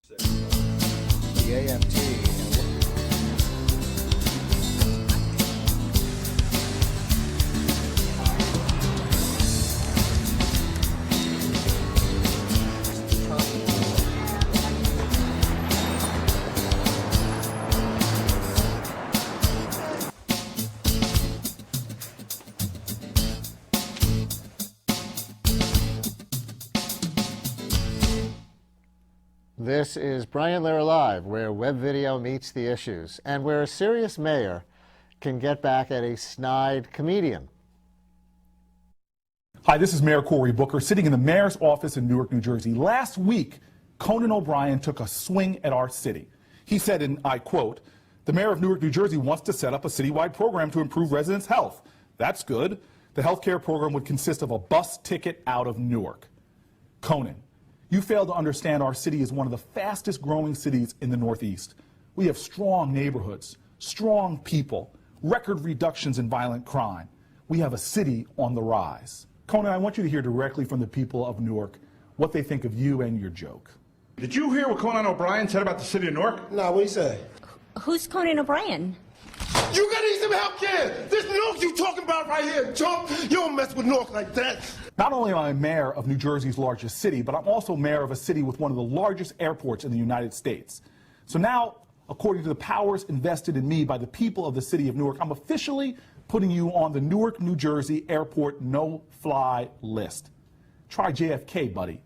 The AFT. This is Brian Lehrer Live, where web video meets the issues, and where a serious mayor can get back at a snide comedian. Hi, this is Mayor Cory Booker, sitting in the mayor's office in Newark, New Jersey. Last week, Conan O'Brien took a swing at our city. He said, and I quote, "The mayor of Newark, New Jersey wants to set up a citywide program to improve residents' health. That's good. The health care program would consist of a bus ticket out of Newark." Conan, you fail to understand our city is one of the fastest growing cities in the Northeast. We have strong neighborhoods, strong people, record reductions in violent crime. We have a city on the rise. Conan, I want you to hear directly from the people of Newark what they think of you and your joke. Did you hear what Conan O'Brien said about the city of Newark? No, what he say? Who's Conan O'Brien? You gotta need some help, kid! This Newark you talking about right here, chump! You don't mess with Newark like that! Not only am I mayor of New Jersey's largest city, but I'm also mayor of a city with one of the largest airports in the United States. So now, according to the powers invested in me by the people of the city of Newark, I'm officially putting you on the Newark, New Jersey airport no-fly list. Try JFK, buddy.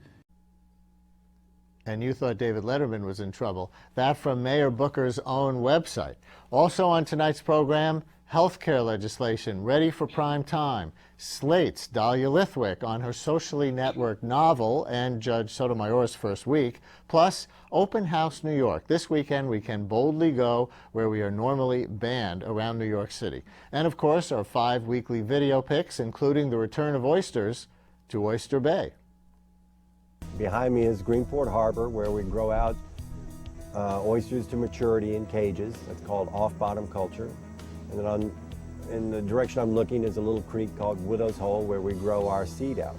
And you thought David Letterman was in trouble. That from Mayor Booker's own website. Also on tonight's program, healthcare legislation ready for prime time. Slate's Dahlia Lithwick on her socially networked novel and Judge Sotomayor's first week. Plus, Open House New York. This weekend we can boldly go where we are normally banned around New York City. And of course, our 5 weekly video picks, including the return of oysters to Oyster Bay. Behind me is Greenport Harbor, where we grow out oysters to maturity in cages. That's called off-bottom culture. And then in the direction I'm looking is a little creek called Widow's Hole, where we grow our seed out.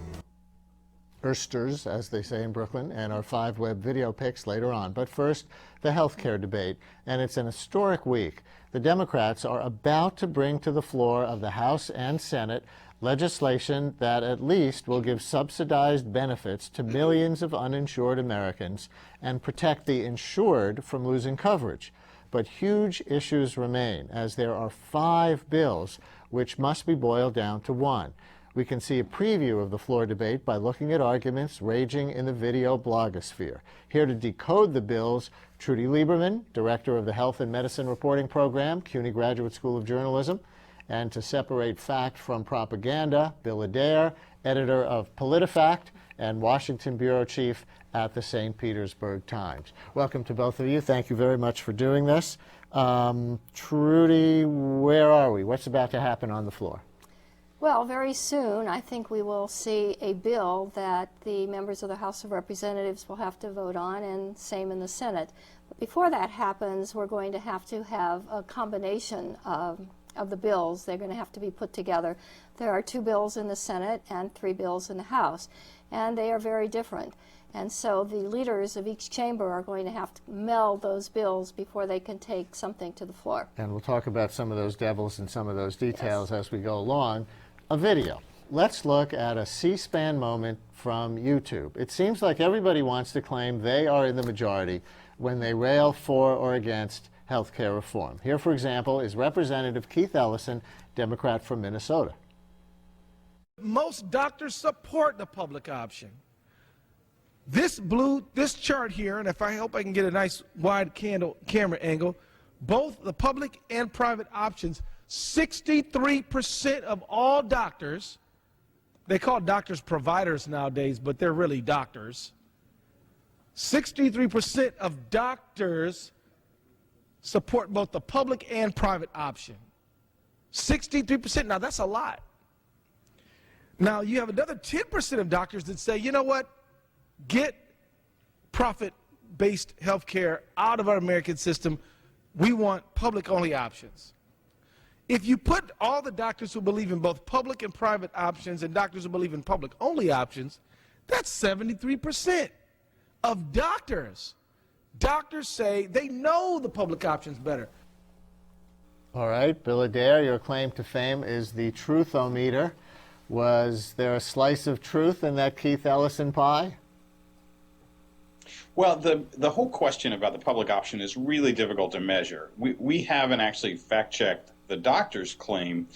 Oysters, as they say in Brooklyn, and our 5 web video picks later on. But first, the healthcare debate, and it's an historic week. The Democrats are about to bring to the floor of the House and Senate legislation that at least will give subsidized benefits to millions of uninsured Americans and protect the insured from losing coverage. But huge issues remain, as there are 5 bills which must be boiled down to 1. We can see a preview of the floor debate by looking at arguments raging in the video blogosphere. Here to decode the bills, Trudy Lieberman, Director of the Health and Medicine Reporting Program, CUNY Graduate School of Journalism, and to separate fact from propaganda, Bill Adair, editor of PolitiFact and Washington Bureau Chief at the St. Petersburg Times. Welcome to both of you. Thank you very much for doing this. Trudy, where are we? What's about to happen on the floor? Well, very soon, I think we will see a bill that the members of the House of Representatives will have to vote on, and same in the Senate. But before that happens, we're going to have a combination of the bills. They're going to have to be put together. There are 2 bills in the Senate and 3 bills in the House, and they are very different. And so the leaders of each chamber are going to have to meld those bills before they can take something to the floor. And we'll talk about some of those devils and some of those details as we go along. A video. Let's look at a C-SPAN moment from YouTube. It seems like everybody wants to claim they are in the majority when they rail for or against health care reform. Here, for example, is Representative Keith Ellison, Democrat from Minnesota. Most doctors support the public option. This chart here, and I hope I can get a nice wide camera angle, both the public and private options, 63% of all doctors, they call doctors providers nowadays, but they're really doctors. 63% of doctors support both the public and private option. 63%, now that's a lot. Now you have another 10% of doctors that say, you know what, get profit-based health care out of our American system. We want public-only options. If you put all the doctors who believe in both public and private options and doctors who believe in public-only options, that's 73% of doctors. Doctors say they know the public option's better. All right, Bill Adair, your claim to fame is the truth-o-meter. Was there a slice of truth in that Keith Ellison pie? Well, the whole question about the public option is really difficult to measure. We haven't actually fact-checked the doctor's claim,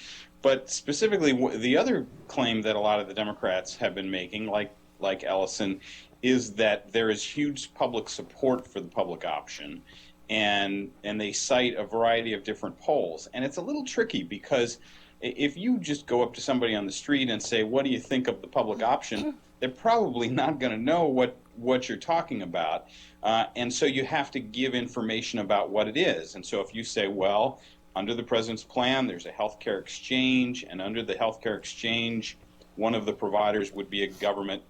but specifically the other claim that a lot of the Democrats have been making, like Ellison, is that there is huge public support for the public option, and they cite a variety of different polls. And it's a little tricky because if you just go up to somebody on the street and say, what do you think of the public option, they're probably not going to know what you're talking about. And so you have to give information about what it is. And so if you say, well, under the president's plan, there's a healthcare exchange, and under the healthcare exchange, one of the providers would be a government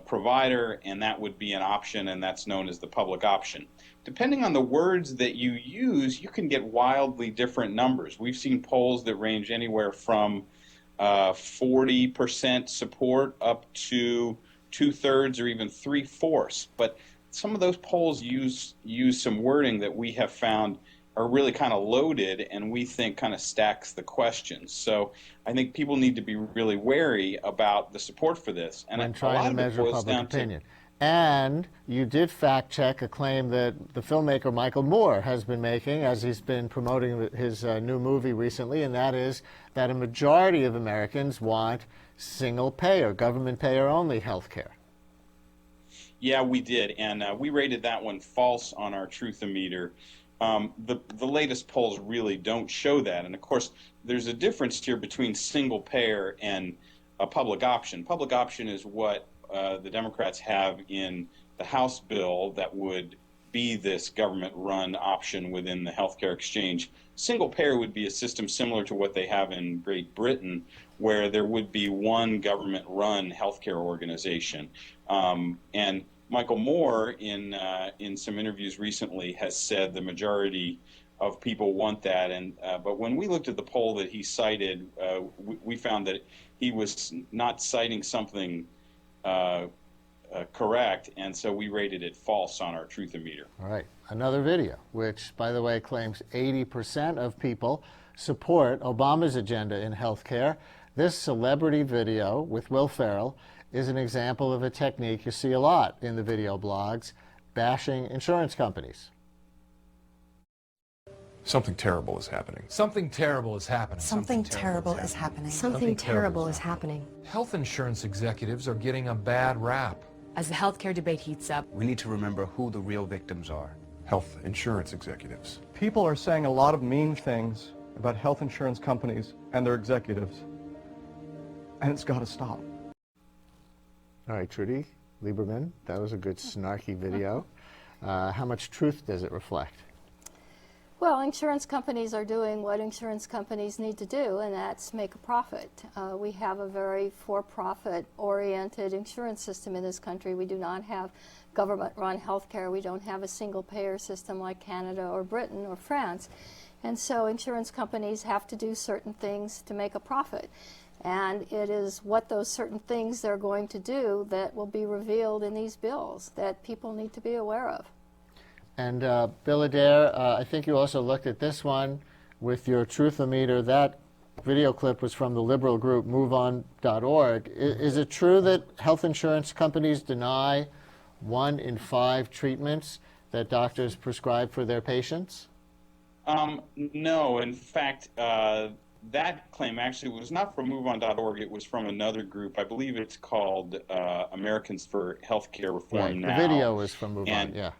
provider, and that would be an option, and that's known as the public option. Depending on the words that you use, you can get wildly different numbers. We've seen polls that range anywhere from 40% support up to 2/3 or even 3/4. But some of those polls use some wording that we have found are really kind of loaded, and we think kind of stacks the questions. So I think people need to be really wary about the support for this. And when trying to measure public opinion. And you did fact-check a claim that the filmmaker Michael Moore has been making as he's been promoting his new movie recently, and that is that a majority of Americans want single-payer, government-payer-only health care. Yeah, we did, and we rated that one false on our truth-o-meter. The latest polls really don't show that, and of course there's a difference here between single-payer and a public option. Public option is what the Democrats have in the House bill that would be this government-run option within the healthcare exchange. Single-payer would be a system similar to what they have in Great Britain, where there would be one government-run healthcare organization. And Michael Moore, in some interviews recently, has said the majority of people want that. And but when we looked at the poll that he cited, we found that he was not citing something correct, and so we rated it false on our truth-o-meter. All right, another video, which, by the way, claims 80% of people support Obama's agenda in health care. This celebrity video with Will Ferrell is an example of a technique you see a lot in the video blogs, bashing insurance companies. Something terrible is happening. Something terrible is happening. Something terrible is happening. Something terrible is happening. Health insurance executives are getting a bad rap. As the healthcare debate heats up, We need to remember who the real victims are. Health insurance executives. People are saying a lot of mean things about health insurance companies and their executives, and it's got to stop. All right, Trudy Lieberman, that was a good snarky video. How much truth does it reflect? Well, insurance companies are doing what insurance companies need to do, and that's make a profit. We have a very for-profit oriented insurance system in this country. We do not have government-run health care. We don't have a single-payer system like Canada or Britain or France. And so insurance companies have to do certain things to make a profit. And it is what those certain things they're going to do that will be revealed in these bills that people need to be aware of. And Bill Adair, I think you also looked at this one with your truth-o-meter. That video clip was from the liberal group MoveOn.org. Is it true that health insurance companies deny 1 in 5 treatments that doctors prescribe for their patients? No, in fact, that claim actually was not from MoveOn.org. It was from another group. I believe it's called Americans for Healthcare Reform Now. The video was from MoveOn, yeah.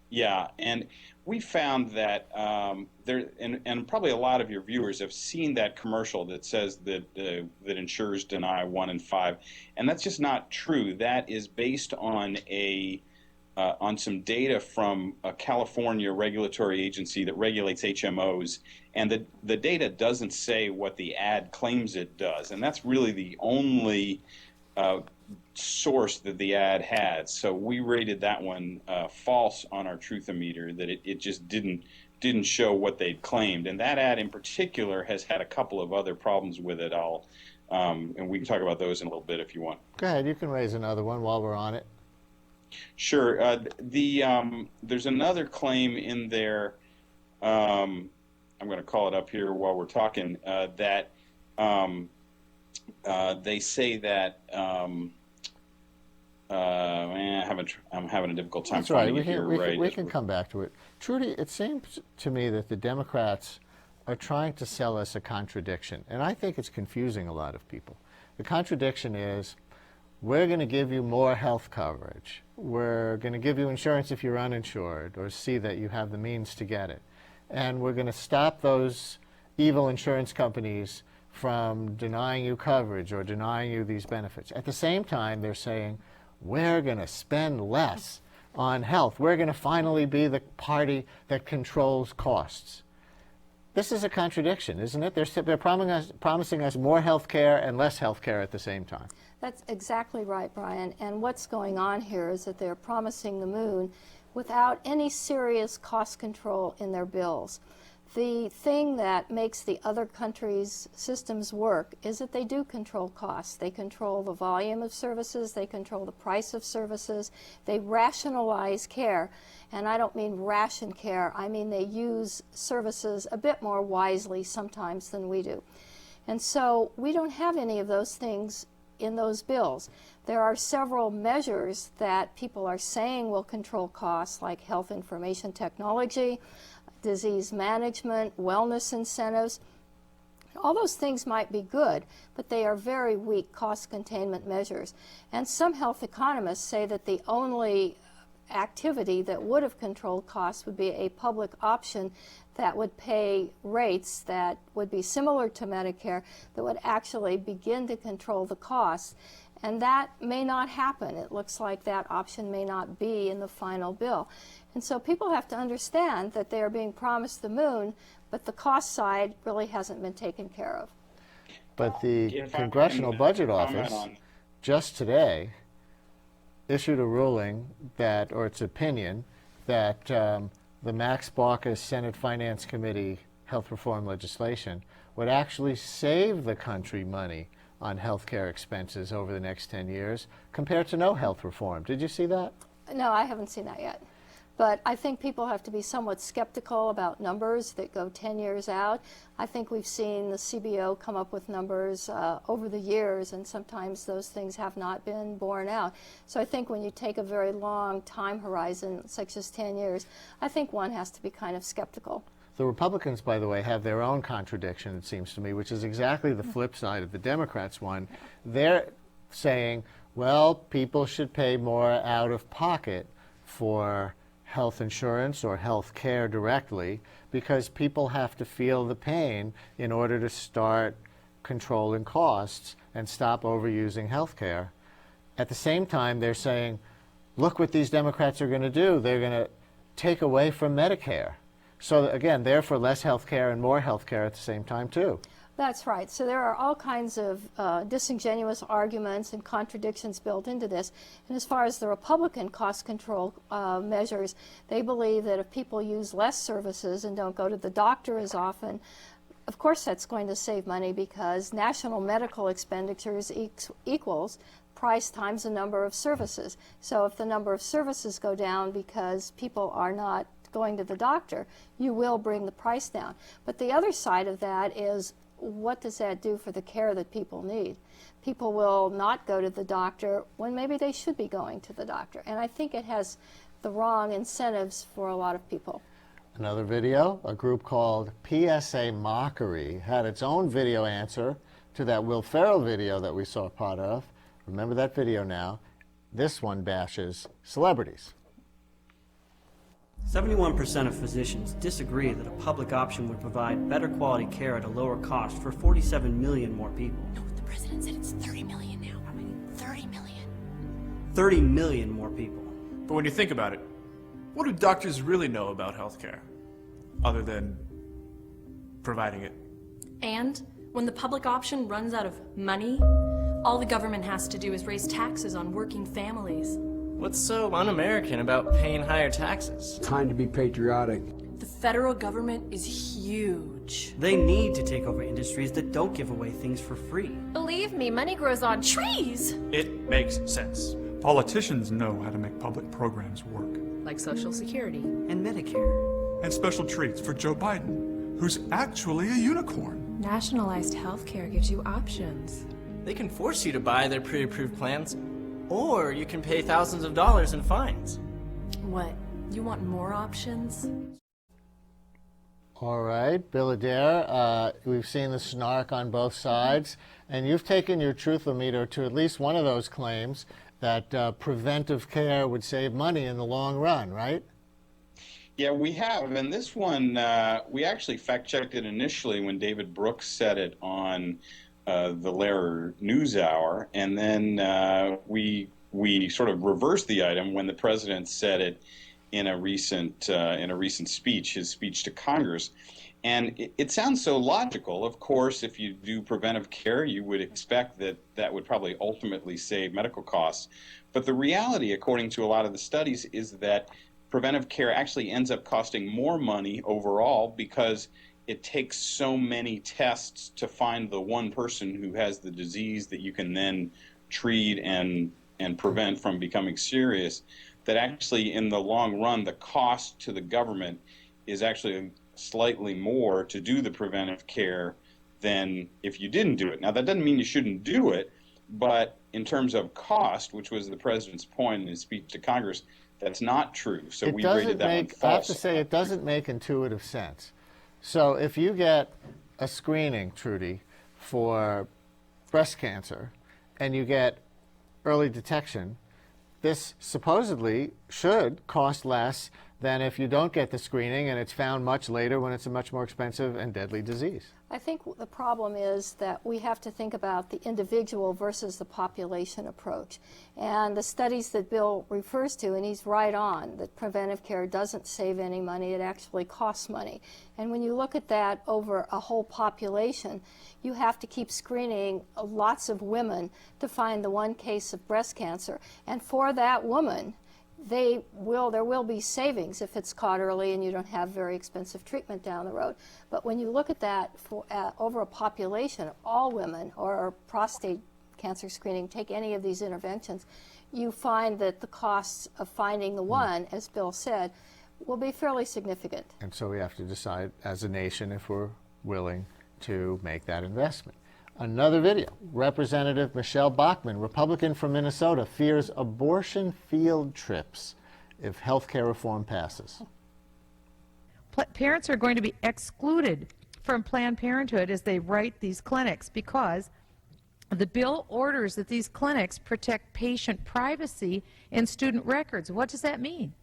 Yeah, and we found that and probably a lot of your viewers have seen that commercial that says that that insurers deny 1 in 5, and that's just not true. That is based on on some data from a California regulatory agency that regulates HMOs, and the data doesn't say what the ad claims it does, and that's really the only source that the ad had. So we rated that one false on our truth-o-meter, that it just didn't show what they'd claimed. And that ad in particular has had a couple of other problems with it. And we can talk about those in a little bit if you want. Go ahead, you can raise another one while we're on it. Sure. There's another claim in there. I'm going to call it up here while we're talking. That they say that. I'm having a difficult time finding it here. We can come back to it. Trudy, it seems to me that the Democrats are trying to sell us a contradiction, and I think it's confusing a lot of people. The contradiction is, we're going to give you more health coverage. We're going to give you insurance if you're uninsured, or see that you have the means to get it. And we're going to stop those evil insurance companies from denying you coverage or denying you these benefits. At the same time, they're saying, we're going to spend less on health. We're going to finally be the party that controls costs. This is a contradiction, isn't it? They're promising us more health care and less health care at the same time. That's exactly right, Brian. And what's going on here is that they're promising the moon without any serious cost control in their bills. The thing that makes the other countries' systems work is that they do control costs. They control the volume of services, they control the price of services, they rationalize care. And I don't mean ration care, I mean they use services a bit more wisely sometimes than we do. And so we don't have any of those things in those bills. There are several measures that people are saying will control costs, like health information technology, disease management, wellness incentives. All those things might be good, but they are very weak cost containment measures. And some health economists say that the only activity that would have controlled costs would be a public option that would pay rates that would be similar to Medicare, that would actually begin to control the costs. And that may not happen. It looks like that option may not be in the final bill. And so people have to understand that they are being promised the moon, but the cost side really hasn't been taken care of. But the Congressional Budget Office just today issued a ruling that, or its opinion, that the Max Baucus Senate Finance Committee health reform legislation would actually save the country money on health care expenses over the next 10 years compared to no health reform. Did you see that? No, I haven't seen that yet. But I think people have to be somewhat skeptical about numbers that go 10 years out. I think we've seen the CBO come up with numbers over the years, and sometimes those things have not been borne out. So I think when you take a very long time horizon, such as 10 years, I think one has to be kind of skeptical. The Republicans, by the way, have their own contradiction, it seems to me, which is exactly the flip side of the Democrats' one. They're saying, well, people should pay more out of pocket for health insurance or health care directly because people have to feel the pain in order to start controlling costs and stop overusing health care. At the same time, they're saying, look what these Democrats are going to do. They're going to take away from Medicare. So again, they're for less health care and more health care at the same time, too. That's right. So there are all kinds of disingenuous arguments and contradictions built into this. And as far as the Republican cost control measures, they believe that if people use less services and don't go to the doctor as often, of course that's going to save money because national medical expenditures equals price times the number of services. So if the number of services go down because people are not going to the doctor, you will bring the price down. But the other side of that is, what does that do for the care that people need? People will not go to the doctor when maybe they should be going to the doctor. And I think it has the wrong incentives for a lot of people. Another video, a group called PSA Mockery had its own video answer to that Will Ferrell video that we saw part of. Remember that video now. This one bashes celebrities. 71% of physicians disagree that a public option would provide better quality care at a lower cost for 47 million more people. No, the president said it's 30 million now. How many? 30 million. 30 million more people. But when you think about it, what do doctors really know about healthcare, other than providing it? And when the public option runs out of money, all the government has to do is raise taxes on working families. What's so un-American about paying higher taxes? Time to be patriotic. The federal government is huge. They need to take over industries that don't give away things for free. Believe me, money grows on trees. It makes sense. Politicians know how to make public programs work. Like Social Security. And Medicare. And special treats for Joe Biden, who's actually a unicorn. Nationalized healthcare gives you options. They can force you to buy their pre-approved plans, or you can pay thousands of dollars in fines. What? You want more options? All right, Bill Adair, we've seen the snark on both sides, and you've taken your truthometer to at least one of those claims that preventive care would save money in the long run, right? Yeah, we have. And this one, we actually fact-checked it initially when David Brooks said it on the Lehrer NewsHour, and then we sort of reversed the item when the president said it in a recent speech, his speech to Congress. And it sounds so logical. Of course, if you do preventive care, you would expect that that would probably ultimately save medical costs. But the reality, according to a lot of the studies, is that preventive care actually ends up costing more money overall because it takes so many tests to find the one person who has the disease that you can then treat and prevent from becoming serious, that actually in the long run the cost to the government is actually slightly more to do the preventive care than if you didn't do it. Now that doesn't mean you shouldn't do it, but in terms of cost, which was the president's point in his speech to Congress, that's not true. So we rated that one false. I have to say, it doesn't make intuitive sense. So if you get a screening, Trudy, for breast cancer, and you get early detection, this supposedly should cost less than if you don't get the screening and it's found much later when it's a much more expensive and deadly disease. I think the problem is that we have to think about the individual versus the population approach. And the studies that Bill refers to, and he's right on, that preventive care doesn't save any money, it actually costs money. And when you look at that over a whole population, you have to keep screening lots of women to find the one case of breast cancer. And for that woman, there will be savings if it's caught early and you don't have very expensive treatment down the road. But when you look at that for, over a population of all women, or prostate cancer screening, take any of these interventions, you find that the costs of finding the one, as Bill said, will be fairly significant. And so we have to decide as a nation if we're willing to make that investment. Another video. Representative Michelle Bachmann, Republican from Minnesota, fears abortion field trips if health care reform passes. Parents are going to be excluded from Planned Parenthood as they write these clinics because the bill orders that these clinics protect patient privacy and student records. What does that mean?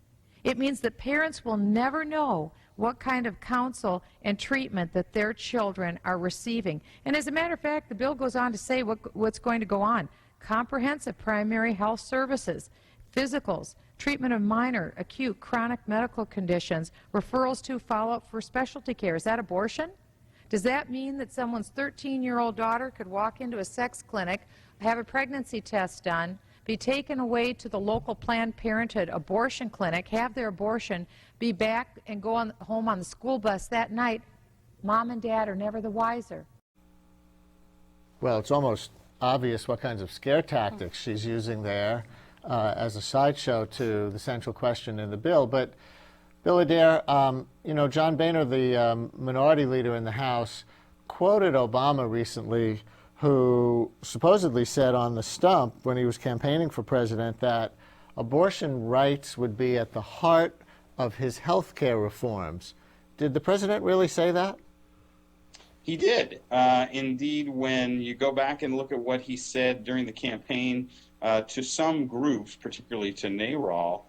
It means that parents will never know what kind of counsel and treatment that their children are receiving. And as a matter of fact, the bill goes on to say what's going to go on. Comprehensive primary health services, physicals, treatment of minor, acute, chronic medical conditions, referrals to follow-up for specialty care. Is that abortion? Does that mean that someone's 13-year-old daughter could walk into a sex clinic, have a pregnancy test done, be taken away to the local Planned Parenthood abortion clinic, have their abortion, be back and go home on the school bus that night? Mom and Dad are never the wiser. Well, it's almost obvious what kinds of scare tactics she's using there as a sideshow to the central question in the bill. But Bill Adair, you know, John Boehner, the minority leader in the House, quoted Obama recently, who supposedly said on the stump when he was campaigning for president that abortion rights would be at the heart of his health care reforms. Did the president really say that? He did. Indeed, when you go back and look at what he said during the campaign to some groups, particularly to NARAL,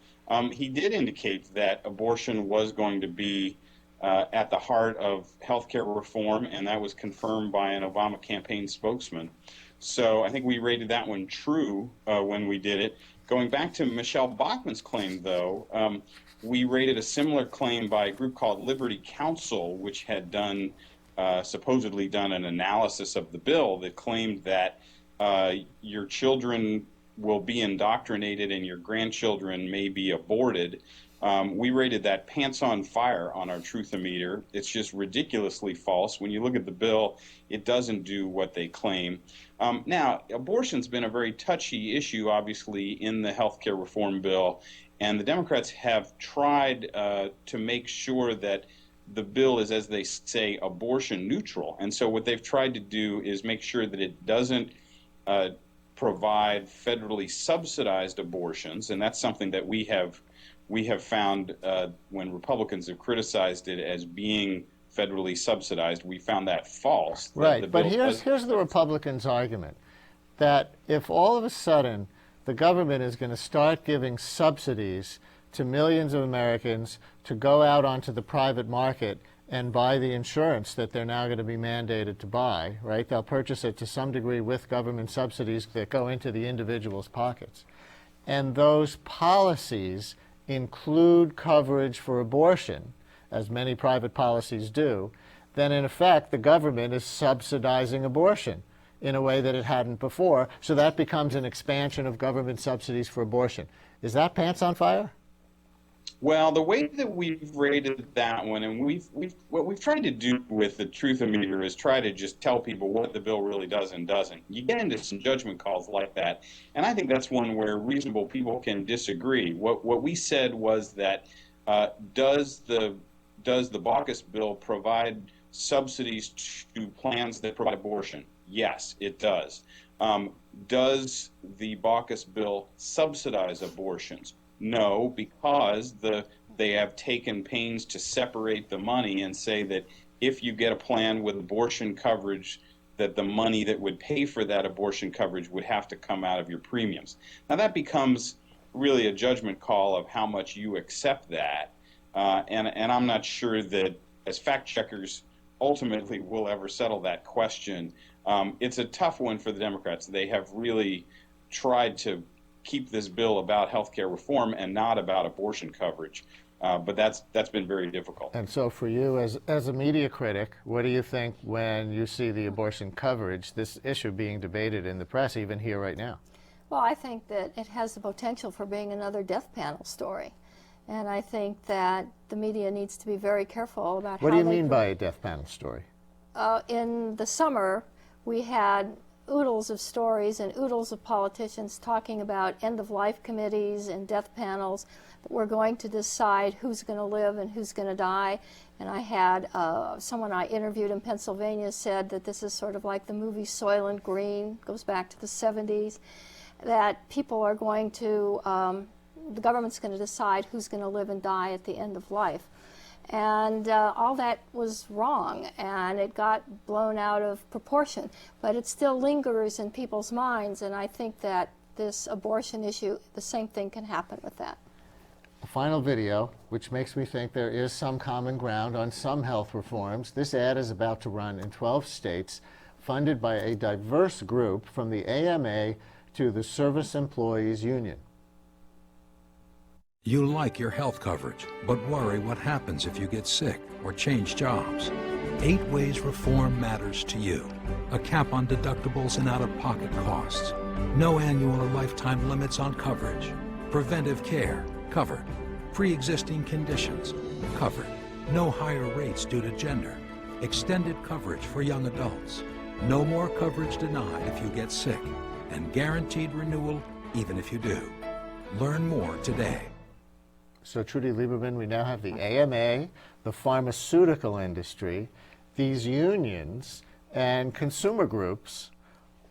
he did indicate that abortion was going to be at the heart of healthcare reform, and that was confirmed by an Obama campaign spokesman. So I think we rated that one true when we did it. Going back to Michelle Bachmann's claim, though, we rated a similar claim by a group called Liberty Counsel, which had done supposedly done an analysis of the bill that claimed that your children will be indoctrinated and your grandchildren may be aborted. We rated that pants on fire on our Truthometer. It's just ridiculously false. When you look at the bill, it doesn't do what they claim. Now, abortion's been a very touchy issue, obviously, in the health care reform bill, and the Democrats have tried to make sure that the bill is, as they say, abortion neutral. And so what they've tried to do is make sure that it doesn't provide federally subsidized abortions, and that's something that we have found when Republicans have criticized it as being federally subsidized. We found that false. Right, but here's the Republicans' argument, that if all of a sudden the government is going to start giving subsidies to millions of Americans to go out onto the private market and buy the insurance that they're now going to be mandated to buy, right? They'll purchase it to some degree with government subsidies that go into the individual's pockets. And those policies include coverage for abortion, as many private policies do, then in effect the government is subsidizing abortion in a way that it hadn't before. So that becomes an expansion of government subsidies for abortion. Is that pants on fire? Well, the way that we've rated that one, and what we've tried to do with the Truthometer is try to just tell people what the bill really does and doesn't. You get into some judgment calls like that, and I think that's one where reasonable people can disagree. What we said was that does the Baucus bill provide subsidies to plans that provide abortion? Yes, it does. Does the Baucus bill subsidize abortions? No, because they have taken pains to separate the money and say that if you get a plan with abortion coverage, that the money that would pay for that abortion coverage would have to come out of your premiums. Now that becomes really a judgment call of how much you accept that, and I'm not sure that as fact checkers ultimately we'll ever settle that question. It's a tough one for the Democrats. They have really tried to keep this bill about health care reform and not about abortion coverage. But that's been very difficult. And so for you, as a media critic, what do you think when you see the abortion coverage, this issue being debated in the press, even here right now? Well, I think that it has the potential for being another death panel story. And I think that the media needs to be very careful about how What do you mean by a death panel story? In the summer, we had oodles of stories and oodles of politicians talking about end-of-life committees and death panels that were going to decide who's going to live and who's going to die. And I had someone I interviewed in Pennsylvania said that this is sort of like the movie Soylent Green, goes back to the 70s, that people are going to, the government's going to decide who's going to live and die at the end of life. And all that was wrong, and it got blown out of proportion. But it still lingers in people's minds, and I think that this abortion issue, the same thing can happen with that. A final video, which makes me think there is some common ground on some health reforms. This ad is about to run in 12 states, funded by a diverse group from the AMA to the Service Employees Union. You like your health coverage, but worry what happens if you get sick or change jobs. 8 ways reform matters to you. A cap on deductibles and out-of-pocket costs. No annual or lifetime limits on coverage. Preventive care, covered. Pre-existing conditions, covered. No higher rates due to gender. Extended coverage for young adults. No more coverage denied if you get sick. And guaranteed renewal even if you do. Learn more today. So, Trudy Lieberman, we now have the AMA, the pharmaceutical industry, these unions, and consumer groups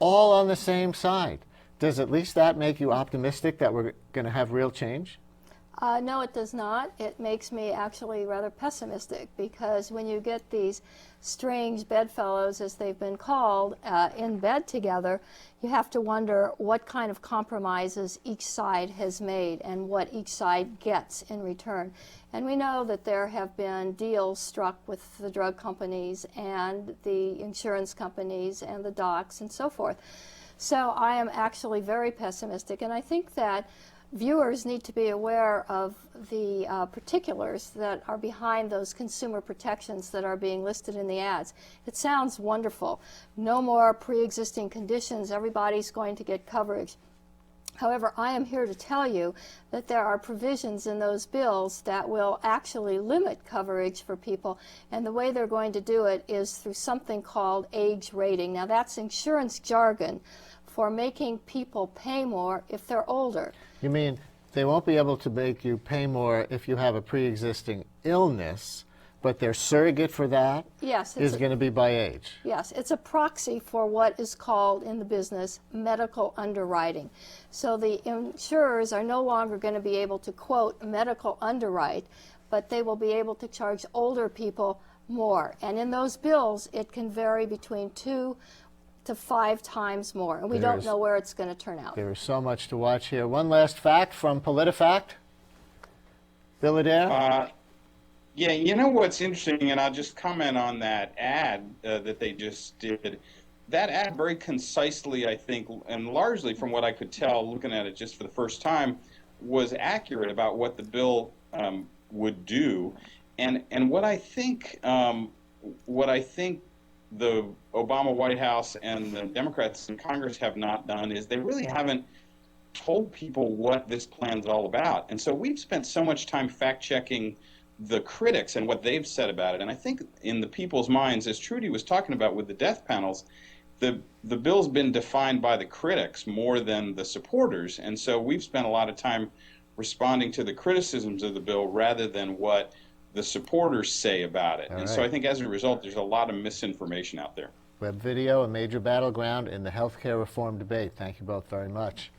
all on the same side. Does at least that make you optimistic that we're going to have real change? No, it does not. It makes me actually rather pessimistic, because when you get these strange bedfellows, as they've been called, in bed together, you have to wonder what kind of compromises each side has made and what each side gets in return. And we know that there have been deals struck with the drug companies and the insurance companies and the docs and so forth. So I am actually very pessimistic, and I think that viewers need to be aware of the particulars that are behind those consumer protections that are being listed in the ads. It sounds wonderful. No more pre-existing conditions. Everybody's going to get coverage. However, I am here to tell you that there are provisions in those bills that will actually limit coverage for people, and the way they're going to do it is through something called age rating. Now, that's insurance jargon for making people pay more if they're older. You mean they won't be able to make you pay more if you have a pre-existing illness, but their surrogate for that is going to be by age? Yes, it's a proxy for what is called in the business medical underwriting. So the insurers are no longer going to be able to quote medical underwrite, but they will be able to charge older people more. And in those bills, it can vary between 2 to 5 times more. And we don't know where it's going to turn out. There is so much to watch here. One last fact from PolitiFact. Bill Adair? Yeah, you know what's interesting, and I'll just comment on that ad that they just did. That ad very concisely, I think, and largely from what I could tell looking at it just for the first time, was accurate about what the bill would do. And what I think the Obama White House and the Democrats in Congress have not done is they really haven't told people what this plan's all about. And so we've spent so much time fact-checking the critics and what they've said about it. And I think in the people's minds, as Trudy was talking about with the death panels, the bill's been defined by the critics more than the supporters. And so we've spent a lot of time responding to the criticisms of the bill rather than what the supporters say about it. So I think as a result, there's a lot of misinformation out there. Web video, a major battleground in the healthcare reform debate. Thank you both very much.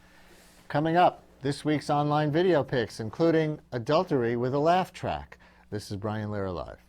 Coming up, this week's online video picks, including adultery with a laugh track. This is Brian Lehrer Live.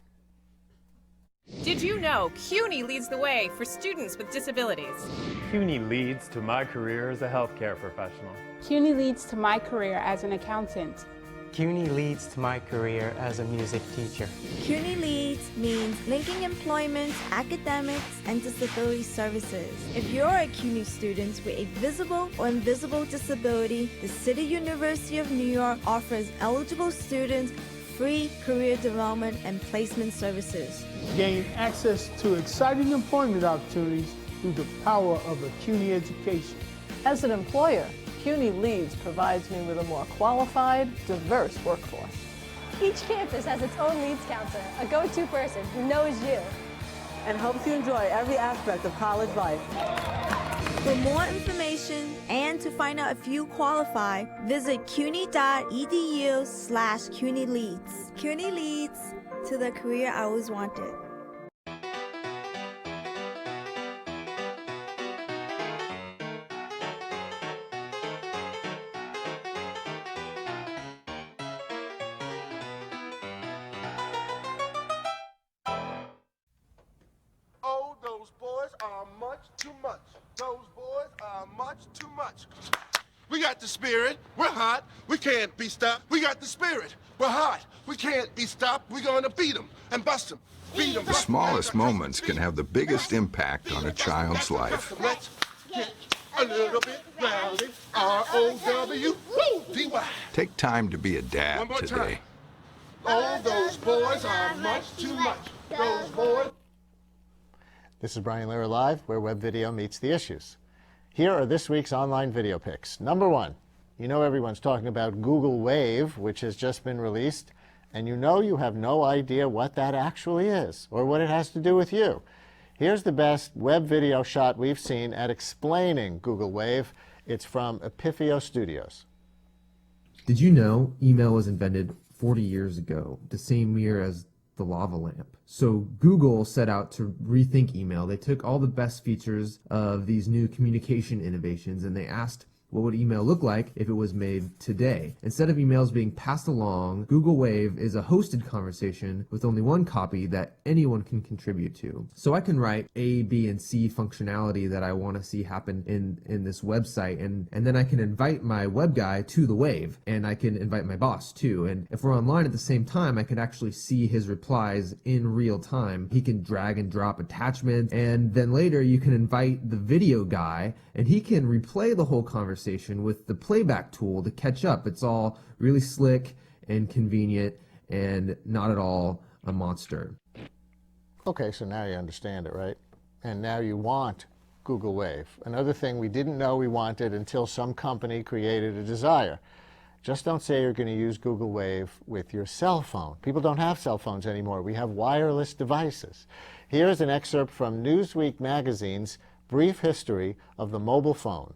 Did you know CUNY leads the way for students with disabilities? CUNY leads to my career as a healthcare professional. CUNY leads to my career as an accountant. CUNY leads to my career as a music teacher. CUNY leads means linking employment, academics, and disability services. If you're a CUNY student with a visible or invisible disability, the City University of New York offers eligible students free career development and placement services. Gain access to exciting employment opportunities through the power of a CUNY education. As an employer, CUNY Leads provides me with a more qualified, diverse workforce. Each campus has its own Leads counselor, a go-to person who knows you and helps you enjoy every aspect of college life. For more information and to find out if you qualify, visit cuny.edu/CUNYLeads. CUNY Leads to the career I always wanted. Oh, those boys are much too much. Those boys are much too much. We got the spirit. We're hot. We can't be stopped. We got the spirit. We're hot. We can't be stopped. We're going to beat them and bust them. Beat them. The smallest moments can have the biggest impact on a child's life. Let's get a little bit rowdy. R-O-W-D-Y. Take time to be a One dad more today. time. Oh, those boys are much too much. Those boys. This is Brian Lehrer Live, where web video meets the issues. Here are this week's online video picks. Number 1, you know everyone's talking about Google Wave, which has just been released, and you know you have no idea what that actually is or what it has to do with you. Here's the best web video shot we've seen at explaining Google Wave. It's from Epiphio Studios. Did you know email was invented 40 years ago, the same year as the lava lamp? So Google set out to rethink email. They took all the best features of these new communication innovations and they asked, what would email look like if it was made today? Instead of emails being passed along, Google Wave is a hosted conversation with only one copy that anyone can contribute to. So I can write A, B, and C functionality that I want to see happen in this website, and then I can invite my web guy to the Wave, and I can invite my boss too. And if we're online at the same time, I can actually see his replies in real time. He can drag and drop attachments, and then later you can invite the video guy, and he can replay the whole conversation with the playback tool to catch up. It's all really slick and convenient and not at all a monster. Okay, so now you understand it, right? And now you want Google Wave. Another thing we didn't know we wanted until some company created a desire. Just don't say you're going to use Google Wave with your cell phone. People don't have cell phones anymore. We have wireless devices. Here's an excerpt from Newsweek magazine's Brief History of the Mobile Phone.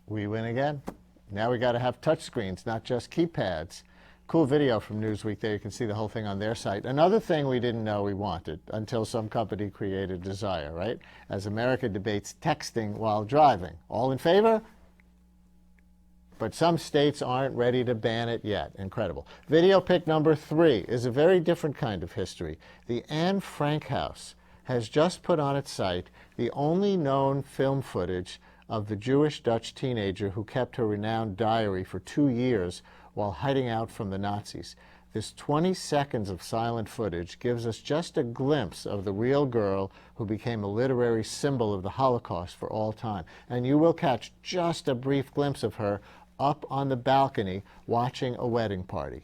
We win again. Now we got to have touch screens, not just keypads. Cool video from Newsweek there. You can see the whole thing on their site. Another thing we didn't know we wanted until some company created desire, right? As America debates texting while driving. All in favor? But some states aren't ready to ban it yet. Incredible. Video pick number 3 is a very different kind of history. The Anne Frank House has just put on its site the only known film footage of the Jewish Dutch teenager who kept her renowned diary for 2 years while hiding out from the Nazis. This 20 seconds of silent footage gives us just a glimpse of the real girl who became a literary symbol of the Holocaust for all time. And you will catch just a brief glimpse of her up on the balcony watching a wedding party.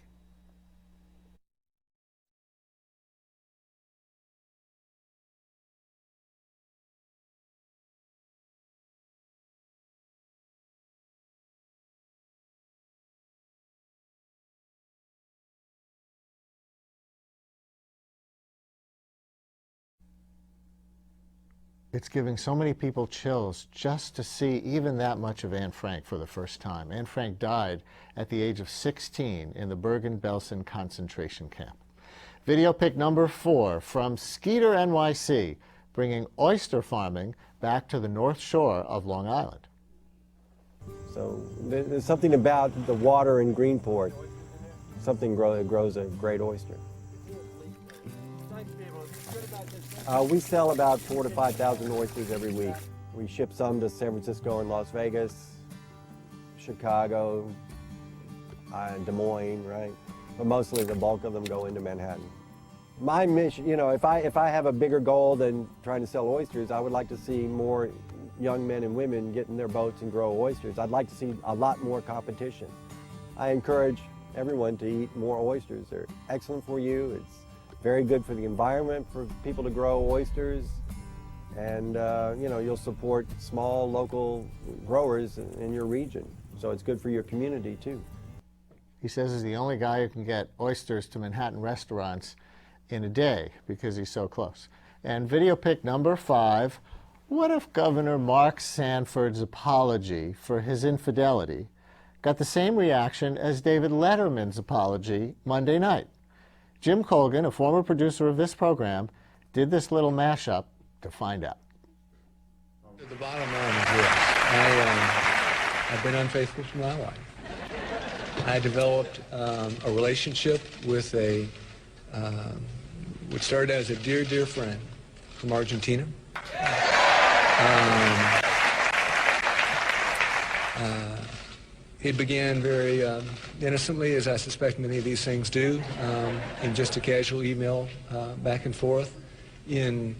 It's giving so many people chills just to see even that much of Anne Frank for the first time. Anne Frank died at the age of 16 in the Bergen-Belsen concentration camp. Video pick number 4 from Skeeter, NYC, bringing oyster farming back to the North Shore of Long Island. So there's something about the water in Greenport, something grows a great oyster. We sell about 4,000 to 5,000 oysters every week. We ship some to San Francisco and Las Vegas, Chicago, Des Moines, right? But mostly the bulk of them go into Manhattan. My mission, you know, if I have a bigger goal than trying to sell oysters, I would like to see more young men and women get in their boats and grow oysters. I'd like to see a lot more competition. I encourage everyone to eat more oysters. They're excellent for you. It's very good for the environment for people to grow oysters, and you know, you'll support small local growers in your region, so it's good for your community too. He says he's the only guy who can get oysters to Manhattan restaurants in a day because he's so close. And video pick number 5, what if Governor Mark Sanford's apology for his infidelity got the same reaction as David Letterman's apology Monday night? Jim Colgan, a former producer of this program, did this little mashup to find out. The bottom line is this. I've been unfaithful to my wife. I developed a relationship with what started as a dear, dear friend from Argentina. It began very innocently, as I suspect many of these things do, in just a casual email back and forth, in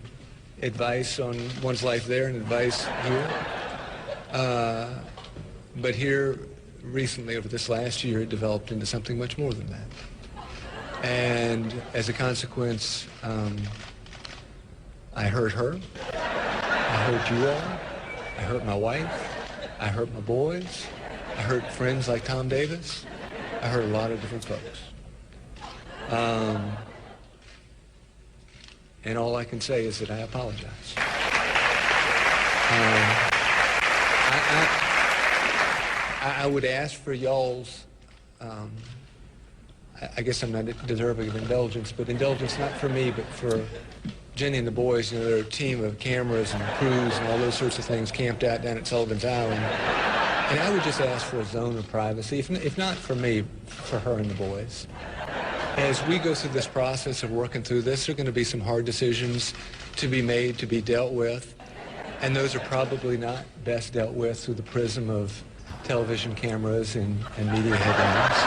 advice on one's life there and advice here. But here, recently, over this last year, it developed into something much more than that. And as a consequence, I hurt her, I hurt you all, I hurt my wife, I hurt my boys, I hurt friends like Tom Davis. I hurt a lot of different folks. and all I can say is that I apologize. I would ask for y'all's, I guess I'm not deserving of indulgence, but indulgence not for me, but for Jenny and the boys. You know, they're a team of cameras and crews and all those sorts of things camped out down at Sullivan's Island. And I would just ask for a zone of privacy, if not for me, for her and the boys. As we go through this process of working through this, there are going to be some hard decisions to be made, to be dealt with. And those are probably not best dealt with through the prism of television cameras and media headlines.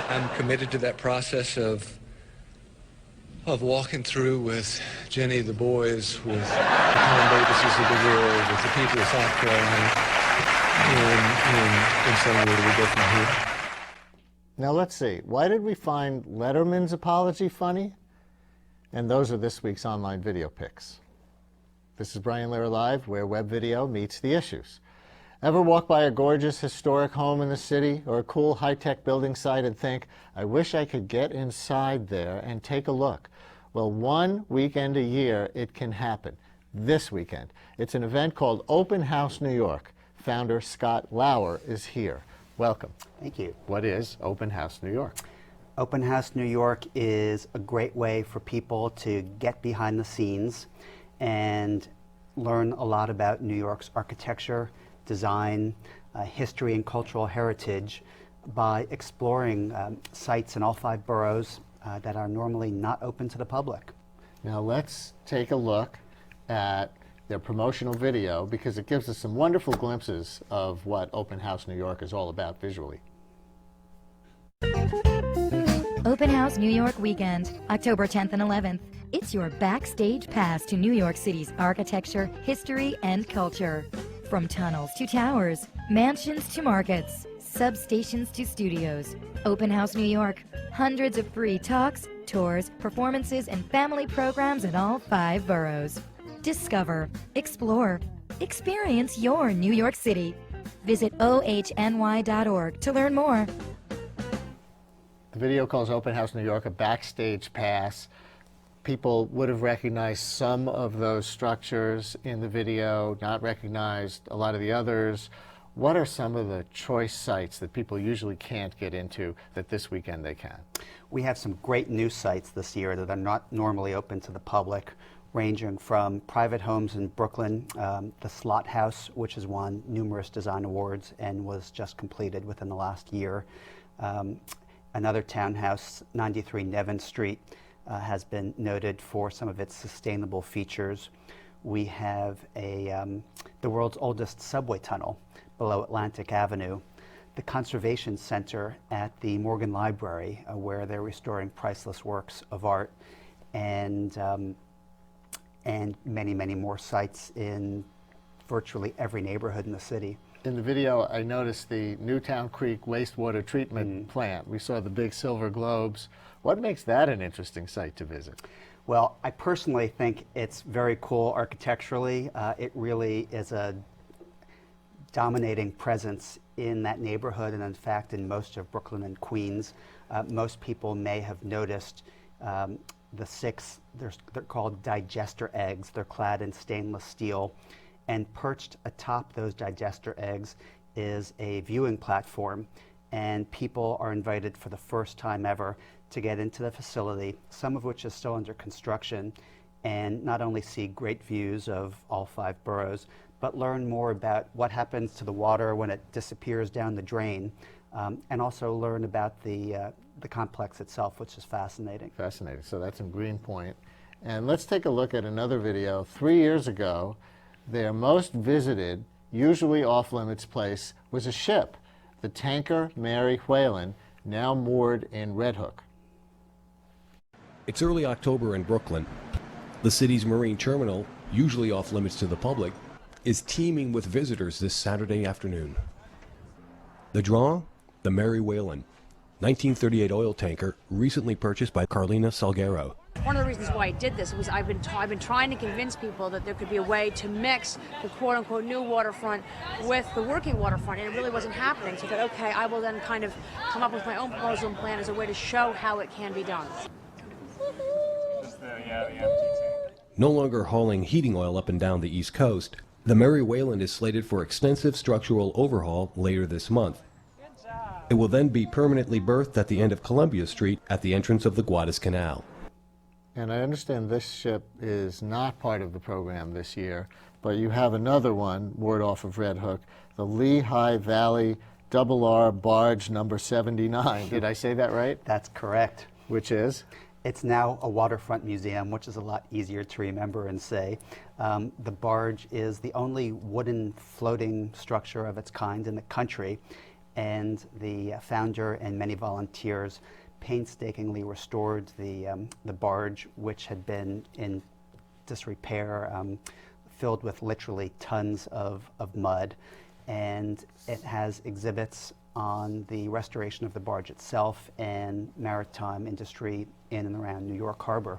I'm committed to that process of walking through with Jenny, the boys, with the Tom Davises of the world, with the people of South Carolina, and saying, where do we go from here? Now let's see. Why did we find Letterman's apology funny? And those are this week's online video picks. This is Brian Lehrer Live, where web video meets the issues. Ever walk by a gorgeous historic home in the city or a cool high-tech building site and think, I wish I could get inside there and take a look? Well, one weekend a year it can happen. This weekend. It's an event called Open House New York. Founder Scott Lauer is here. Welcome. Thank you. What is Open House New York? Open House New York is a great way for people to get behind the scenes and learn a lot about New York's architecture, design, history, and cultural heritage by exploring sites in all 5 boroughs that are normally not open to the public. Now let's take a look at their promotional video because it gives us some wonderful glimpses of what Open House New York is all about visually. Open House New York weekend, October 10th and 11th. It's your backstage pass to New York City's architecture, history, and culture. From tunnels to towers, mansions to markets, substations to studios. Open House New York. Hundreds of free talks, tours, performances, and family programs in all 5 boroughs. Discover, explore, experience your New York City. Visit ohny.org to learn more. The video calls Open House New York a backstage pass. People would have recognized some of those structures in the video, not recognized a lot of the others. What are some of the choice sites that people usually can't get into that this weekend they can? We have some great new sites this year that are not normally open to the public, ranging from private homes in Brooklyn, the Slot House, which has won numerous design awards and was just completed within the last year. Another townhouse, 93 Nevin Street, has been noted for some of its sustainable features. We have the world's oldest subway tunnel below Atlantic Avenue, the Conservation Center at the Morgan Library, where they're restoring priceless works of art, and many, many more sites in virtually every neighborhood in the city. In the video, I noticed the Newtown Creek wastewater treatment plant. We saw the big silver globes. What makes that an interesting site to visit? Well, I personally think it's very cool architecturally. It really is a dominating presence in that neighborhood, and in fact in most of Brooklyn and Queens. Most people may have noticed the 6, they're called digester eggs. They're clad in stainless steel, and perched atop those digester eggs is a viewing platform, and people are invited for the first time ever to get into the facility, some of which is still under construction, and not only see great views of all 5 boroughs, but learn more about what happens to the water when it disappears down the drain, and also learn about the complex itself, which is fascinating. Fascinating. So that's in Greenpoint. And let's take a look at another video. 3 years ago, their most visited, usually off-limits place was a ship, the tanker Mary Whalen, now moored in Red Hook. It's early October in Brooklyn. The city's marine terminal, usually off-limits to the public, is teeming with visitors this Saturday afternoon. The draw? The Mary Whalen, 1938 oil tanker recently purchased by Carlina Salguero. One of the reasons why I did this was I've been trying to convince people that there could be a way to mix the quote-unquote new waterfront with the working waterfront, and it really wasn't happening. So I thought, okay, I will then kind of come up with my own proposal and plan as a way to show how it can be done. No longer hauling heating oil up and down the East Coast, the Mary Wayland is slated for extensive structural overhaul later this month. It will then be permanently berthed at the end of Columbia Street at the entrance of the Guadas Canal. And I understand this ship is not part of the program this year, but you have another one moored off of Red Hook, the Lehigh Valley RR barge number 79. Did I say that right? That's correct. Which is? It's now a waterfront museum, which is a lot easier to remember and say. The barge is the only wooden floating structure of its kind in the country, and the founder and many volunteers painstakingly restored the barge, which had been in disrepair, filled with literally tons of mud. And it has exhibits on the restoration of the barge itself and maritime industry in and around New York Harbor.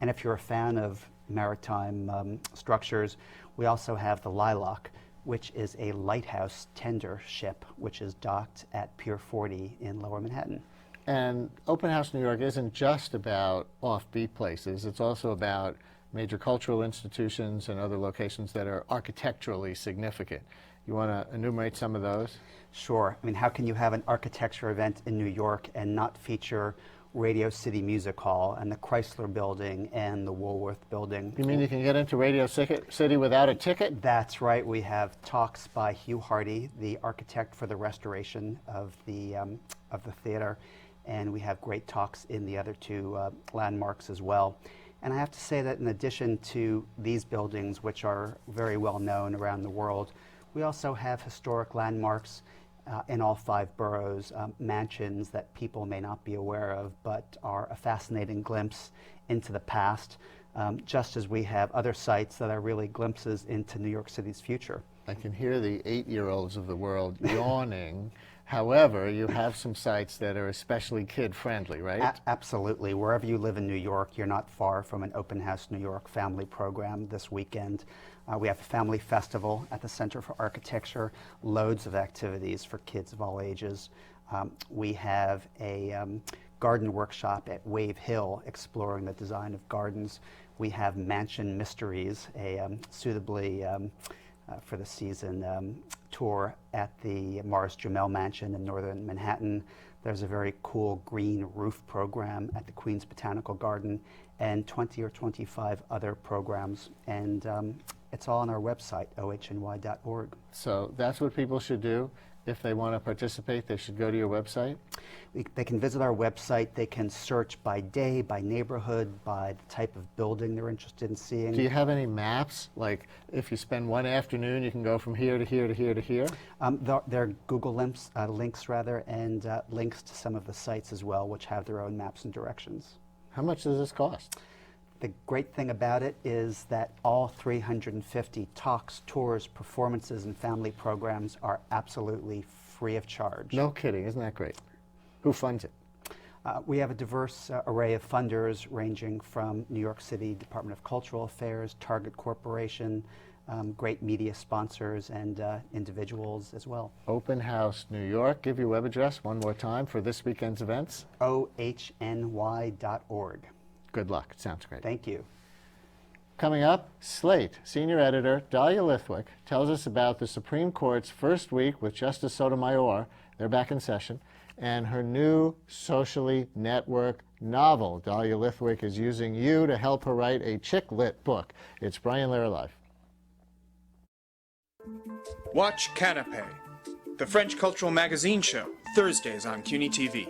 And if you're a fan of maritime structures, we also have the Lilac, which is a lighthouse tender ship, which is docked at Pier 40 in Lower Manhattan. And Open House New York isn't just about offbeat places, it's also about major cultural institutions and other locations that are architecturally significant. You want to enumerate some of those? Sure. I mean, how can you have an architecture event in New York and not feature Radio City Music Hall and the Chrysler Building and the Woolworth Building? You mean you can get into Radio City without a ticket? That's right. We have talks by Hugh Hardy, the architect for the restoration of the theater, and we have great talks in the other two landmarks as well. And I have to say that in addition to these buildings, which are very well known around the world, we also have historic landmarks in all 5 boroughs, mansions that people may not be aware of, but are a fascinating glimpse into the past, just as we have other sites that are really glimpses into New York City's future. I can hear the 8-year-olds of the world yawning. However, you have some sites that are especially kid-friendly, right? Absolutely. Wherever you live in New York, you're not far from an Open House New York family program this weekend. We have a family festival at the Center for Architecture, loads of activities for kids of all ages. We have a garden workshop at Wave Hill exploring the design of gardens. We have Mansion Mysteries, a suitably for the season tour at the Morris Jamel Mansion in northern Manhattan. There's a very cool green roof program at the Queens Botanical Garden and 20 or 25 other programs. And it's all on our website, ohny.org. So that's what people should do. If they want to participate, they should go to your website? They can visit our website. They can search by day, by neighborhood, by the type of building they're interested in seeing. Do you have any maps? Like, if you spend one afternoon, you can go from here to here to here to here? There are Google links, and links to some of the sites as well, which have their own maps and directions. How much does this cost? The great thing about it is that all 350 talks, tours, performances, and family programs are absolutely free of charge. No kidding, isn't that great? Who funds it? We have a diverse array of funders ranging from New York City Department of Cultural Affairs, Target Corporation, great media sponsors, and individuals as well. Open House New York. Give your web address one more time for this weekend's events. ohny.org. Good luck. It sounds great. Thank you. Coming up, Slate senior editor Dahlia Lithwick tells us about the Supreme Court's first week with Justice Sotomayor, they're back in session, and her new socially networked novel. Dahlia Lithwick is using you to help her write a chick-lit book. It's Brian Lehrer Live. Watch Canapé, the French cultural magazine show, Thursdays on CUNY TV.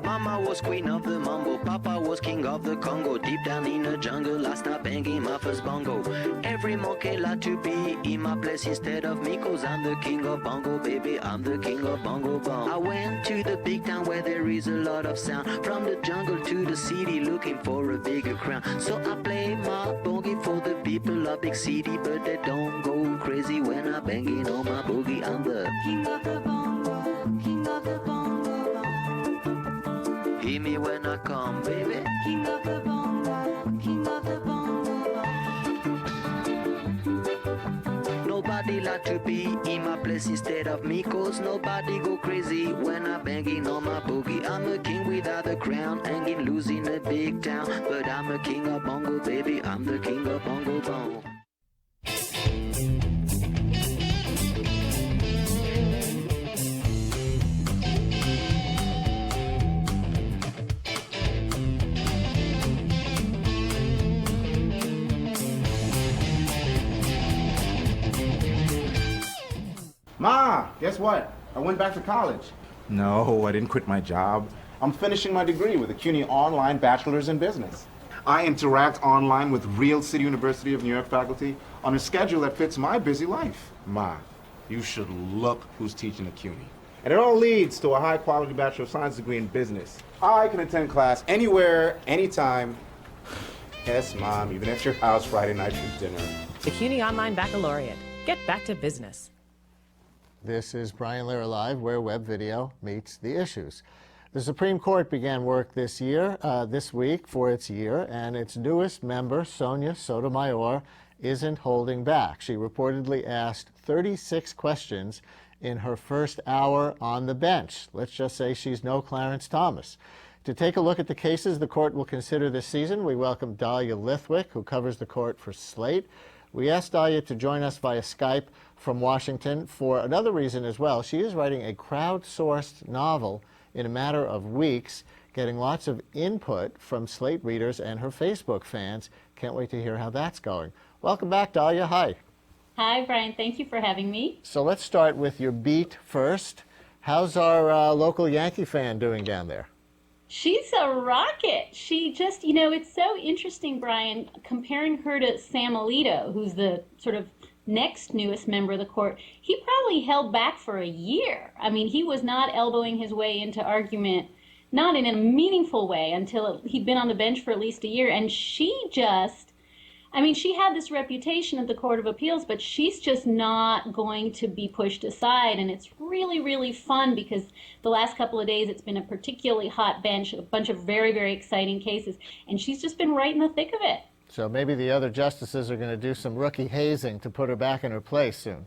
Mama was queen of the mambo, Papa was king of the Congo. Deep down in the jungle, I start banging my first bongo. Every monkey like to be in my place instead of me, 'cause I'm the king of bongo, baby, I'm the king of bongo bong. I went to the big town where there is a lot of sound, from the jungle to the city looking for a bigger crown. So I play my boogie for the people of big city, but they don't go crazy when I'm banging on my boogie. I'm the king of the bongo, king of the bongo bong. come, baby. King of the bongo, king of the bongo. Nobody like to be in my place instead of me, cause nobody go crazy when I'm banging on my boogie. I'm a king without a crown, hanging loose in a big town, but I'm a king of bongo, baby. I'm the king of bongo bongo. Ma, guess what? I went back to college. No, I didn't quit my job. I'm finishing my degree with a CUNY Online Bachelor's in Business. I interact online with real City University of New York faculty on a schedule that fits my busy life. Ma, you should look who's teaching at CUNY. And it all leads to a high-quality Bachelor of Science degree in business. I can attend class anywhere, anytime. Yes, Mom, even at your house Friday night for dinner. The CUNY Online Baccalaureate. Get back to business. This is Brian Lehrer Live, where web video meets the issues. The Supreme Court began work this week for its year, and its newest member, Sonia Sotomayor, isn't holding back. She reportedly asked 36 questions in her first hour on the bench. Let's just say she's no Clarence Thomas. To take a look at the cases the court will consider this season, we welcome Dahlia Lithwick, who covers the court for Slate. We asked Dahlia to join us via Skype from Washington for another reason as well. She is writing a crowdsourced novel in a matter of weeks, getting lots of input from Slate readers and her Facebook fans. Can't wait to hear how that's going. Welcome back, Dahlia. Hi. Hi, Brian. Thank you for having me. So let's start with your beat first. How's our local Yankee fan doing down there? She's a rocket. She just, you know, it's so interesting, Brian, comparing her to Sam Alito, who's the sort of next newest member of the court. He probably held back for a year. I mean, he was not elbowing his way into argument, not in a meaningful way, until he'd been on the bench for at least a year. And she just, I mean, she had this reputation at the Court of Appeals, but she's just not going to be pushed aside. And it's really, really fun because the last couple of days it's been a particularly hot bench, a bunch of very, very exciting cases. And she's just been right in the thick of it. So maybe the other justices are going to do some rookie hazing to put her back in her place soon.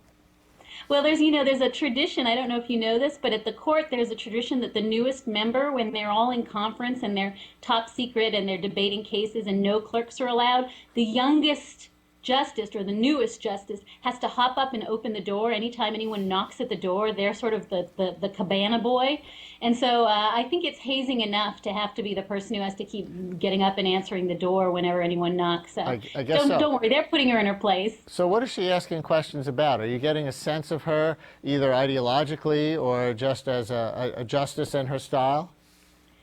Well, there's a tradition, I don't know if you know this, but at the court there's a tradition that the newest member, when they're all in conference and they're top secret and they're debating cases and no clerks are allowed, the youngest justice or the newest justice has to hop up and open the door. Anytime anyone knocks at the door, they're sort of the cabana boy. And so I think it's hazing enough to have to be the person who has to keep getting up and answering the door whenever anyone knocks. So I guess don't worry, they're putting her in her place. So what is she asking questions about? Are you getting a sense of her either ideologically or just as a justice and her style?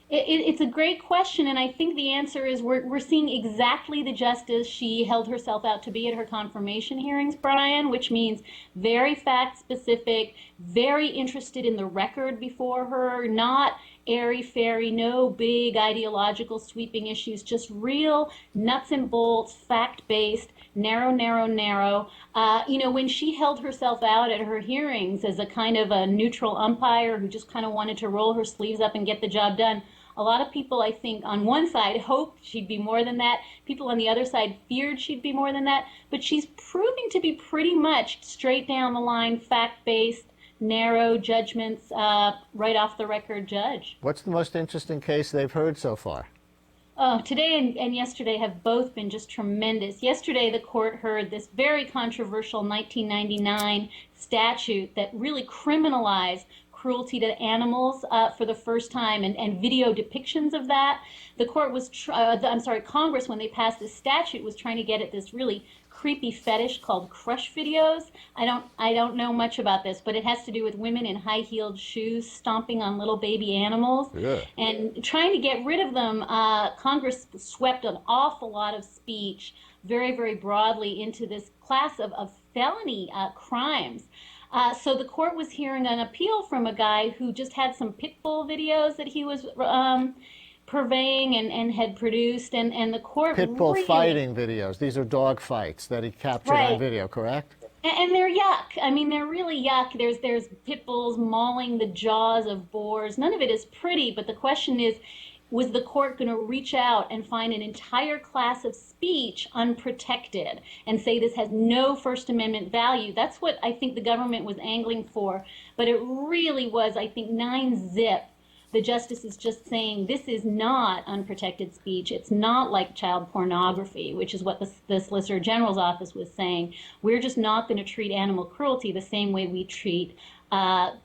It's a great question, and I think the answer is we're seeing exactly the justice she held herself out to be at her confirmation hearings, Brian, which means very fact-specific, very interested in the record before her, not airy-fairy, no big ideological sweeping issues, just real nuts and bolts, fact-based, narrow. You know, when she held herself out at her hearings as a kind of a neutral umpire who just kind of wanted to roll her sleeves up and get the job done, a lot of people, I think, on one side hoped she'd be more than that. People on the other side feared she'd be more than that. But she's proving to be pretty much straight down the line, fact-based, narrow judgments, right off the record judge. What's the most interesting case they've heard so far? Oh, today and yesterday have both been just tremendous. Yesterday, the court heard this very controversial 1999 statute that really criminalized cruelty to animals for the first time, and video depictions of that. The court was, Congress, when they passed this statute, was trying to get at this really creepy fetish called crush videos. I don't know much about this, but it has to do with women in high-heeled shoes stomping on little baby animals. Yeah. And trying to get rid of them, Congress swept an awful lot of speech very, very broadly into this class of felony crimes. So the court was hearing an appeal from a guy who just had some pit bull videos that he was purveying and had produced, and the court Pit bull really, fighting videos. These are dog fights that he captured on video, correct? And they're yuck. I mean, they're really yuck. There's pit bulls mauling the jaws of boars. None of it is pretty, but the question is was the court going to reach out and find an entire class of speech unprotected and say this has no First Amendment value? That's what I think the government was angling for. But it really was, I think, 9-zip. The justices just saying this is not unprotected speech. It's not like child pornography, which is what the Solicitor General's office was saying. We're just not going to treat animal cruelty the same way we treat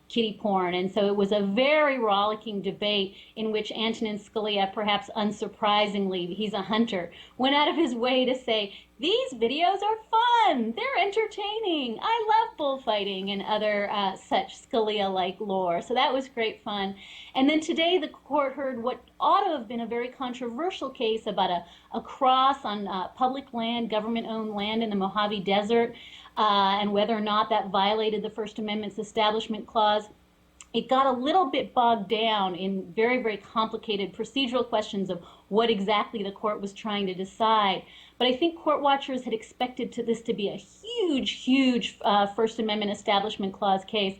kitty porn. And so it was a very rollicking debate in which Antonin Scalia, perhaps unsurprisingly, he's a hunter, went out of his way to say, these videos are fun, they're entertaining, I love bullfighting, and other such Scalia-like lore. So that was great fun. And then today the court heard what ought to have been a very controversial case about a cross on public land, government-owned land in the Mojave Desert, and whether or not that violated the First Amendment's Establishment Clause. It got a little bit bogged down in very, very complicated procedural questions of what exactly the court was trying to decide. But I think court watchers had expected this to be a huge, huge First Amendment Establishment Clause case.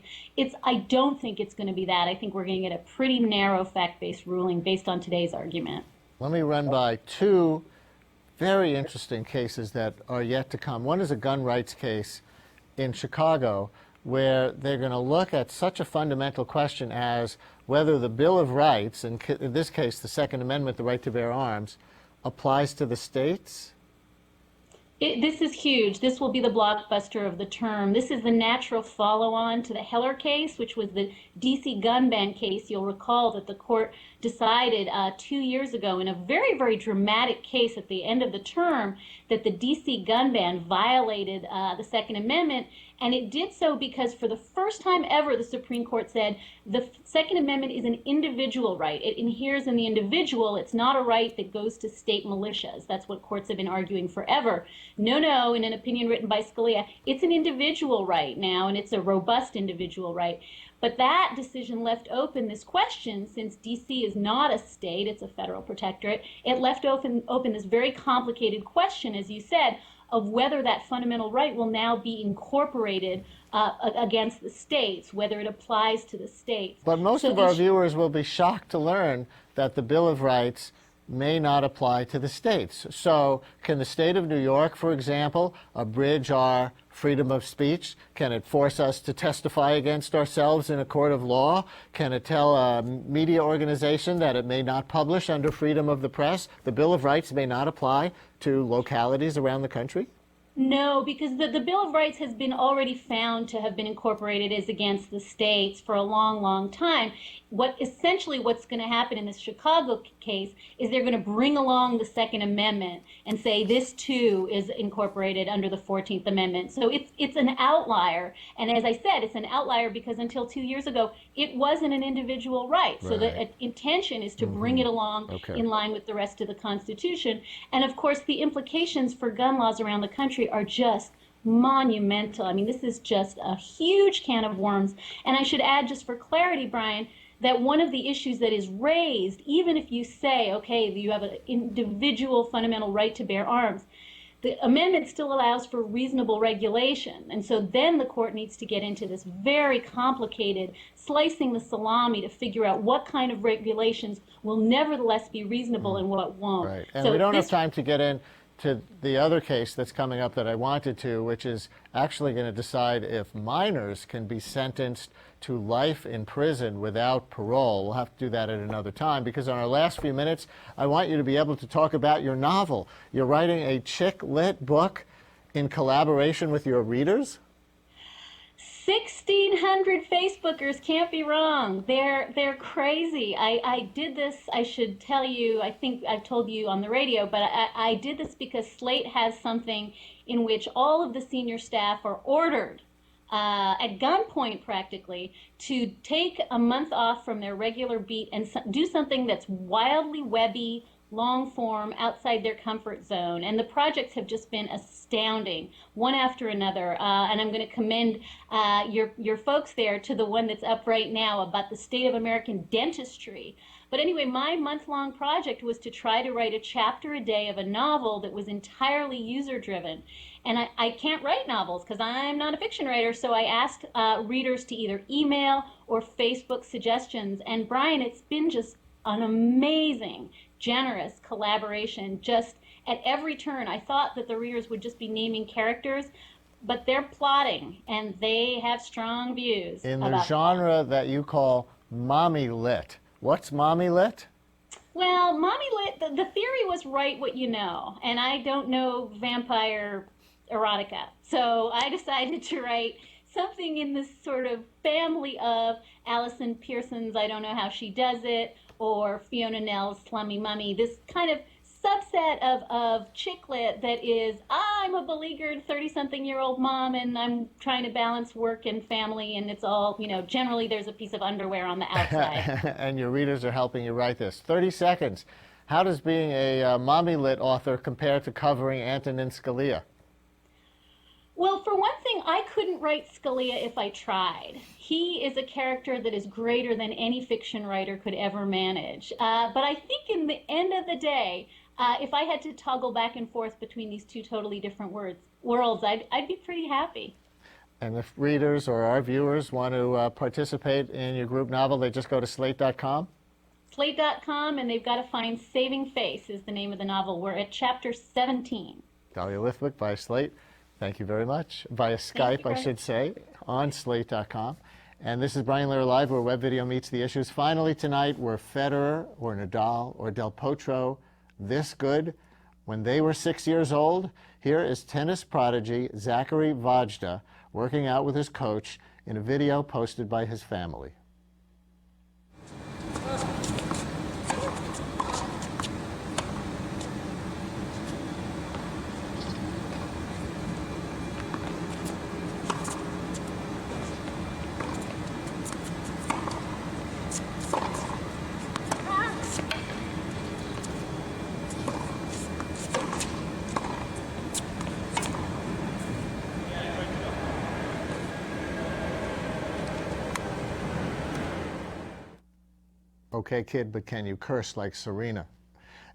I don't think it's going to be that. I think we're going to get a pretty narrow fact-based ruling based on today's argument. Let me run by two very interesting cases that are yet to come. One is a gun rights case in Chicago where they're going to look at such a fundamental question as whether the Bill of Rights, in this case the Second Amendment, the right to bear arms, applies to the states. This is huge. This will be the blockbuster of the term. This is the natural follow-on to the Heller case, which was the D.C. gun ban case. You'll recall that the court decided 2 years ago in a very, very dramatic case at the end of the term that the D.C. gun ban violated the Second Amendment, and it did so because for the first time ever, the Supreme Court said the Second Amendment is an individual right. It inheres in the individual. It's not a right that goes to state militias. That's what courts have been arguing forever. No, in an opinion written by Scalia, it's an individual right now, and it's a robust individual right. But that decision left open this question, since D.C. is not a state, it's a federal protectorate, it left open this very complicated question, as you said, of whether that fundamental right will now be incorporated against the states, whether it applies to the states. But most of our viewers will be shocked to learn that the Bill of Rights may not apply to the states. So can the state of New York, for example, abridge our freedom of speech? Can it force us to testify against ourselves in a court of law? Can it tell a media organization that it may not publish under freedom of the press? The Bill of Rights may not apply to localities around the country? No, because the Bill of Rights has been already found to have been incorporated as against the states for a long, long time. Essentially what's going to happen in this Chicago case is they're going to bring along the Second Amendment and say this too is incorporated under the 14th Amendment. So it's an outlier. And as I said, it's an outlier because until 2 years ago, it wasn't an individual right. So the intention is to bring it along in line with the rest of the Constitution. And of course, the implications for gun laws around the country are just monumental. I mean, this is just a huge can of worms. And I should add, just for clarity, Brian, that one of the issues that is raised, even if you say, okay, you have an individual fundamental right to bear arms, the amendment still allows for reasonable regulation. And so then the court needs to get into this very complicated slicing the salami to figure out what kind of regulations will nevertheless be reasonable and what won't. Right. And so we don't have time to get into the other case that's coming up that I wanted to, which is actually going to decide if minors can be sentenced to life in prison without parole. We'll have to do that at another time, because in our last few minutes, I want you to be able to talk about your novel. You're writing a chick lit book in collaboration with your readers? 1,600 Facebookers, can't be wrong. They're crazy. I did this, I should tell you, I think I've told you on the radio, but I did this because Slate has something in which all of the senior staff are ordered at gunpoint practically to take a month off from their regular beat and do something that's wildly webby, long form, outside their comfort zone. And the projects have just been astounding, one after another. And I'm going to commend your folks there to the one that's up right now about the state of American dentistry. But anyway, my month-long project was to try to write a chapter a day of a novel that was entirely user-driven. And I can't write novels because I'm not a fiction writer, so I asked readers to either email or Facebook suggestions. And Brian, it's been just an amazing, generous collaboration just at every turn. I thought that the readers would just be naming characters, but they're plotting, and they have strong views. In the genre that you call mommy lit. What's mommy lit? Well, mommy lit, the theory was write what you know, and I don't know vampire erotica. So I decided to write something in this sort of family of Allison Pearson's I Don't Know How She Does It, or Fiona Nell's Slummy Mummy, this kind of subset of chick lit that is, I'm a beleaguered 30-something-year-old mom and I'm trying to balance work and family, and it's all, you know, generally there's a piece of underwear on the outside. And your readers are helping you write this. 30 seconds. How does being a mommy lit author compare to covering Antonin Scalia? Well, for one thing, I couldn't write Scalia if I tried. He is a character that is greater than any fiction writer could ever manage. But I think in the end of the day, if I had to toggle back and forth between these two totally different worlds, I'd be pretty happy. And if readers or our viewers want to participate in your group novel, they just go to slate.com? Slate.com, and they've got to find Saving Face is the name of the novel. We're at chapter 17. Dahlia Lithwick via Slate. Thank you very much. Via Skype, I should say, on slate.com. And this is Brian Lehrer Live, where web video meets the issues. Finally tonight, were Federer or Nadal or Del Potro this good when they were 6 years old? Here is tennis prodigy Zachary Vajda working out with his coach in a video posted by his family. Okay, kid, but can you curse like Serena?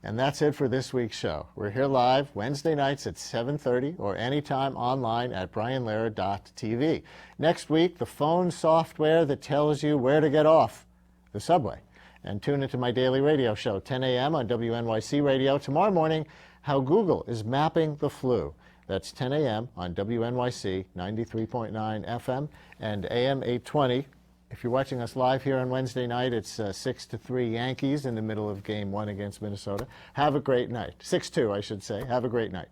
And that's it for this week's show. We're here live Wednesday nights at 7:30 or anytime online at brianlehrer.tv. Next week, the phone software that tells you where to get off, the subway. And tune into my daily radio show, 10 a.m. on WNYC Radio. Tomorrow morning, how Google is mapping the flu. That's 10 a.m. on WNYC 93.9 FM and AM 820. If you're watching us live here on Wednesday night, it's 6-3 Yankees in the middle of Game 1 against Minnesota. Have a great night. 6-2, I should say. Have a great night.